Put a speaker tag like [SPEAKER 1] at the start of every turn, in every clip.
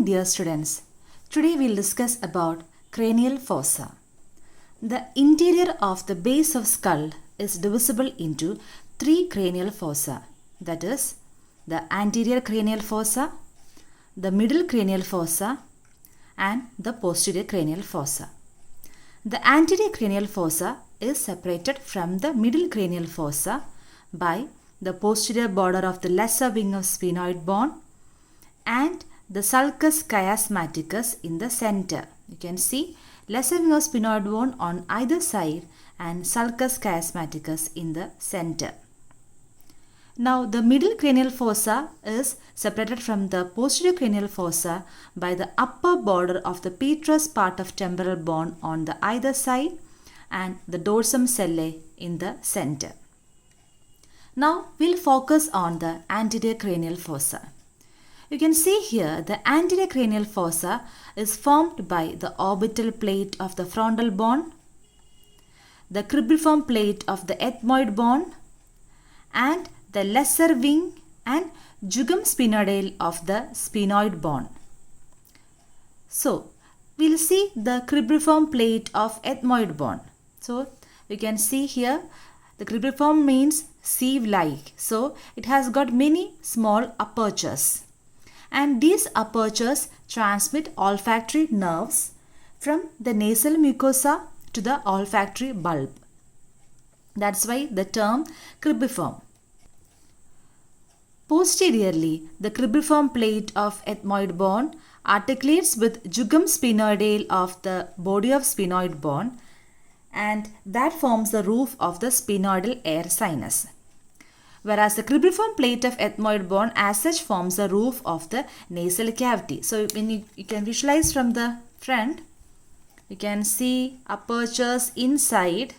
[SPEAKER 1] dear students. Today we'll discuss about cranial fossa. The interior of the base of skull is divisible into three cranial fossa, that is the anterior cranial fossa, the middle cranial fossa and the posterior cranial fossa. The anterior cranial fossa is separated from the middle cranial fossa by the posterior border of the lesser wing of sphenoid bone and the sulcus chiasmaticus in the center. You can see lesser wing of sphenoid bone on either side and sulcus chiasmaticus in the center. Now the middle cranial fossa is separated from the posterior cranial fossa by the upper border of the petrous part of temporal bone on the either side and the dorsum sellae in the center. Now we'll focus on the anterior cranial fossa. You can see here the anterior cranial fossa is formed by the orbital plate of the frontal bone, the cribriform plate of the ethmoid bone and the lesser wing and jugum sphenoidale of the sphenoid bone. So, we'll see the cribriform plate of ethmoid bone. So, you can see here the cribriform means sieve-like. So, it has got many small apertures. And these apertures transmit olfactory nerves from the nasal mucosa to the olfactory bulb. That's why the term cribriform. Posteriorly, the cribriform plate of ethmoid bone articulates with jugum sphenoidale of the body of sphenoid bone, and that forms the roof of the sphenoidal air sinus. Whereas the cribriform plate of ethmoid bone as such forms the roof of the nasal cavity. So when you can visualize from the front, you can see apertures inside,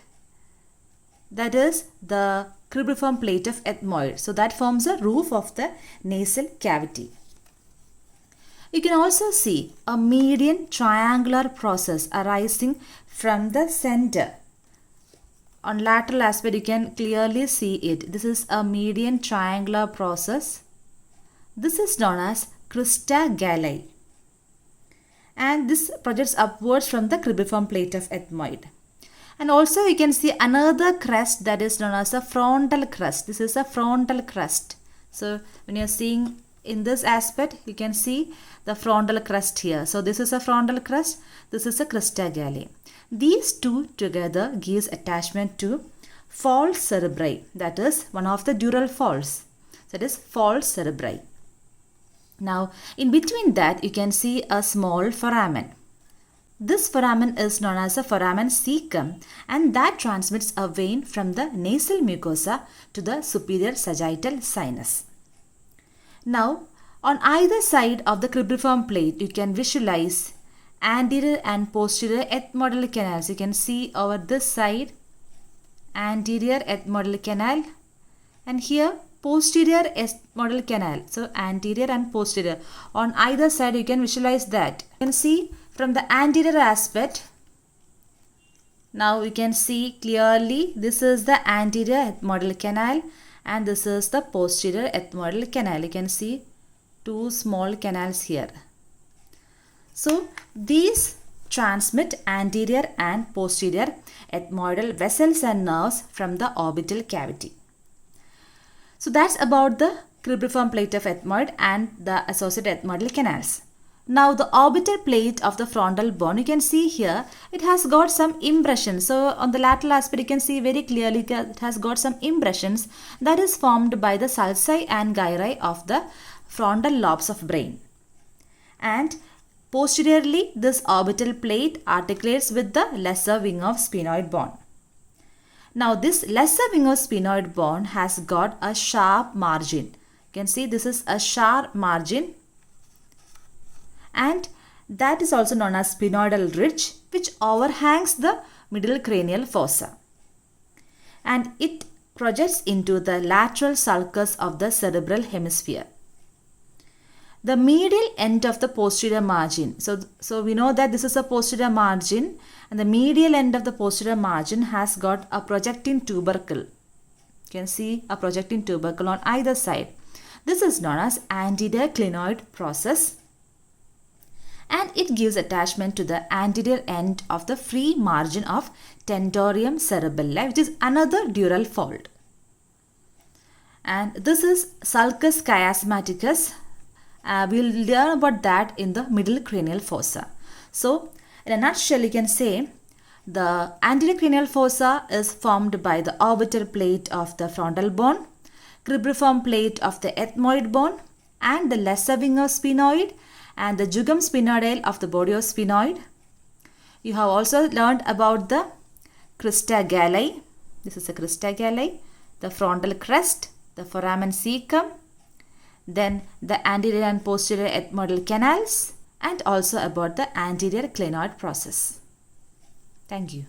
[SPEAKER 1] that is the cribriform plate of ethmoid. So that forms the roof of the nasal cavity. You can also see a median triangular process arising from the center. On lateral aspect you can clearly see it. This is a median triangular process. This is known as crista galli. And this projects upwards from the cribriform plate of ethmoid. And also you can see another crest that is known as a frontal crest. This is a frontal crest. So when you are seeing in this aspect, you can see the frontal crest here. So this is a frontal crest. This is a crista galli. These two together gives attachment to falx cerebri, that is one of the dural falls, that is falx cerebri. Now in between that you can see a small foramen. This foramen is known as a foramen caecum and that transmits a vein from the nasal mucosa to the superior sagittal sinus. Now on either side of the cribriform plate you can visualize anterior and posterior ethmoidal canals. You can see over this side anterior ethmoidal canal and here posterior ethmoidal canal. So anterior and posterior on either side you can visualize that. You can see from the anterior aspect. Now you can see clearly this is the anterior ethmoidal canal and this is the posterior ethmoidal canal. You can see two small canals here. So these transmit anterior and posterior ethmoidal vessels and nerves from the orbital cavity. So that's about the cribriform plate of ethmoid and the associated ethmoidal canals. Now the orbital plate of the frontal bone, you can see here it has got some impressions. So on the lateral aspect you can see very clearly it has got some impressions that is formed by the sulci and gyri of the frontal lobes of brain. And posteriorly, this orbital plate articulates with the lesser wing of sphenoid bone. Now this lesser wing of sphenoid bone has got a sharp margin. You can see this is a sharp margin and that is also known as sphenoidal ridge, which overhangs the middle cranial fossa. And it projects into the lateral sulcus of the cerebral hemisphere. The medial end of the posterior margin. So we know that this is a posterior margin and the medial end of the posterior margin has got a projecting tubercle. You can see a projecting tubercle on either side. This is known as anterior clinoid process. and it gives attachment to the anterior end of the free margin of tentorium cerebelli, which is another dural fold. And this is sulcus chiasmaticus. We'll learn about that in the middle cranial fossa. So, in a nutshell, you can say the anterior cranial fossa is formed by the orbital plate of the frontal bone, cribriform plate of the ethmoid bone, and the lesser wing of sphenoid, and the jugum sphenoidale of the body of sphenoid. You have also learned about the crista galli. This is the crista galli, the frontal crest, the foramen cecum, then the anterior and posterior ethmoidal canals, and also about the anterior clinoid process. Thank you.